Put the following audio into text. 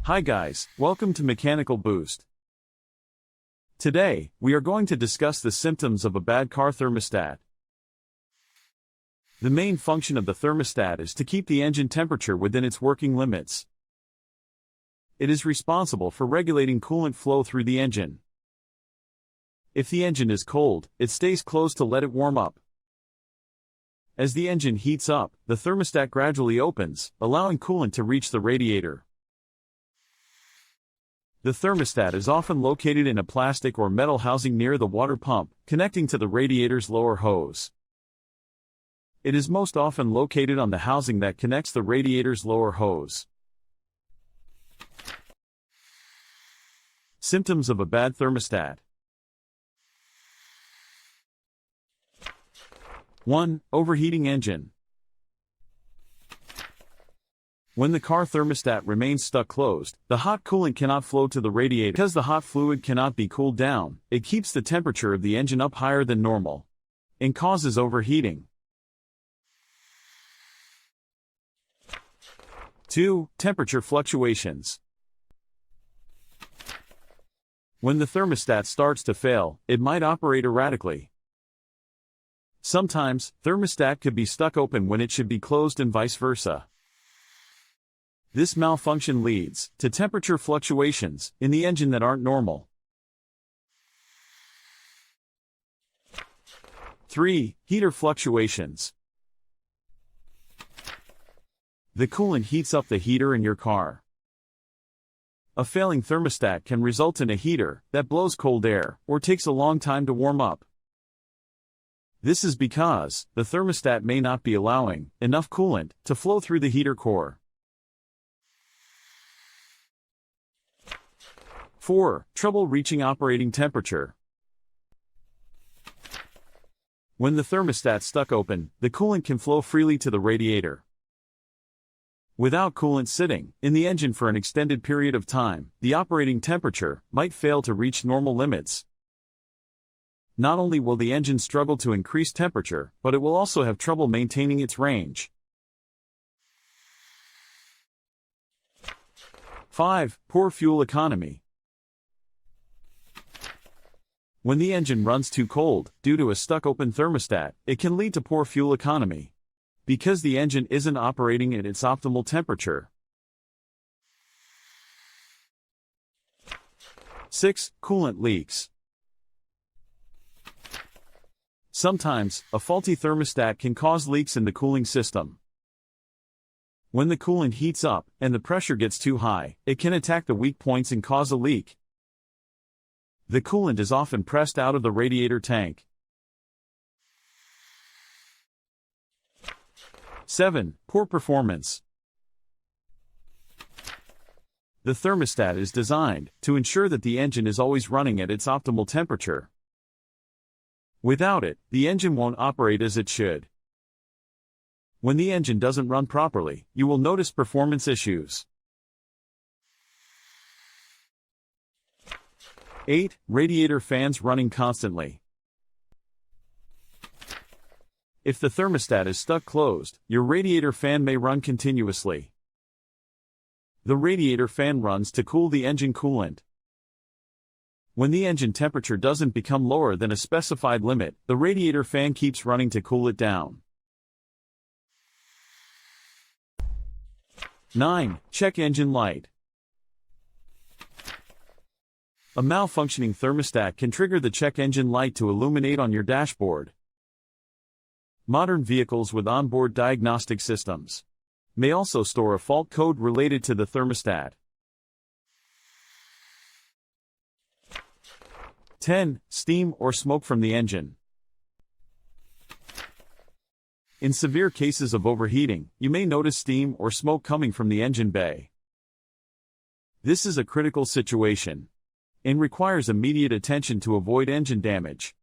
Hi guys, welcome to Mechanical Boost. Today, we are going to discuss the symptoms of a bad car thermostat. The main function of the thermostat is to keep the engine temperature within its working limits. It is responsible for regulating coolant flow through the engine. If the engine is cold, it stays closed to let it warm up. As the engine heats up, the thermostat gradually opens, allowing coolant to reach the radiator. The thermostat is often located in a plastic or metal housing near the water pump, connecting to the radiator's lower hose. It is most often located on the housing that connects the radiator's lower hose. Symptoms of a bad thermostat. 1. Overheating engine. When the car thermostat remains stuck closed, the hot coolant cannot flow to the radiator. Because the hot fluid cannot be cooled down, it keeps the temperature of the engine up higher than normal and causes overheating. 2. Temperature fluctuations. When the thermostat starts to fail, it might operate erratically. Sometimes, thermostat could be stuck open when it should be closed and vice versa. This malfunction leads to temperature fluctuations in the engine that aren't normal. 3. Heater fluctuations. The coolant heats up the heater in your car. A failing thermostat can result in a heater that blows cold air or takes a long time to warm up. This is because the thermostat may not be allowing enough coolant to flow through the heater core. 4. Trouble reaching operating temperature. When the thermostat's stuck open, the coolant can flow freely to the radiator. Without coolant sitting in the engine for an extended period of time, the operating temperature might fail to reach normal limits. Not only will the engine struggle to increase temperature, but it will also have trouble maintaining its range. 5. Poor fuel economy. When the engine runs too cold, due to a stuck-open thermostat, it can lead to poor fuel economy, because the engine isn't operating at its optimal temperature. 6. Coolant leaks. Sometimes, a faulty thermostat can cause leaks in the cooling system. When the coolant heats up, and the pressure gets too high, it can attack the weak points and cause a leak. The coolant is often pressed out of the radiator tank. 7. Poor performance. The thermostat is designed to ensure that the engine is always running at its optimal temperature. Without it, the engine won't operate as it should. When the engine doesn't run properly, you will notice performance issues. 8. Radiator fans running constantly. If the thermostat is stuck closed, your radiator fan may run continuously. The radiator fan runs to cool the engine coolant. When the engine temperature doesn't become lower than a specified limit, the radiator fan keeps running to cool it down. 9. Check engine light. A malfunctioning thermostat can trigger the check engine light to illuminate on your dashboard. Modern vehicles with onboard diagnostic systems may also store a fault code related to the thermostat. 10. Steam or smoke from the engine. In severe cases of overheating, you may notice steam or smoke coming from the engine bay. This is a critical situation and requires immediate attention to avoid engine damage.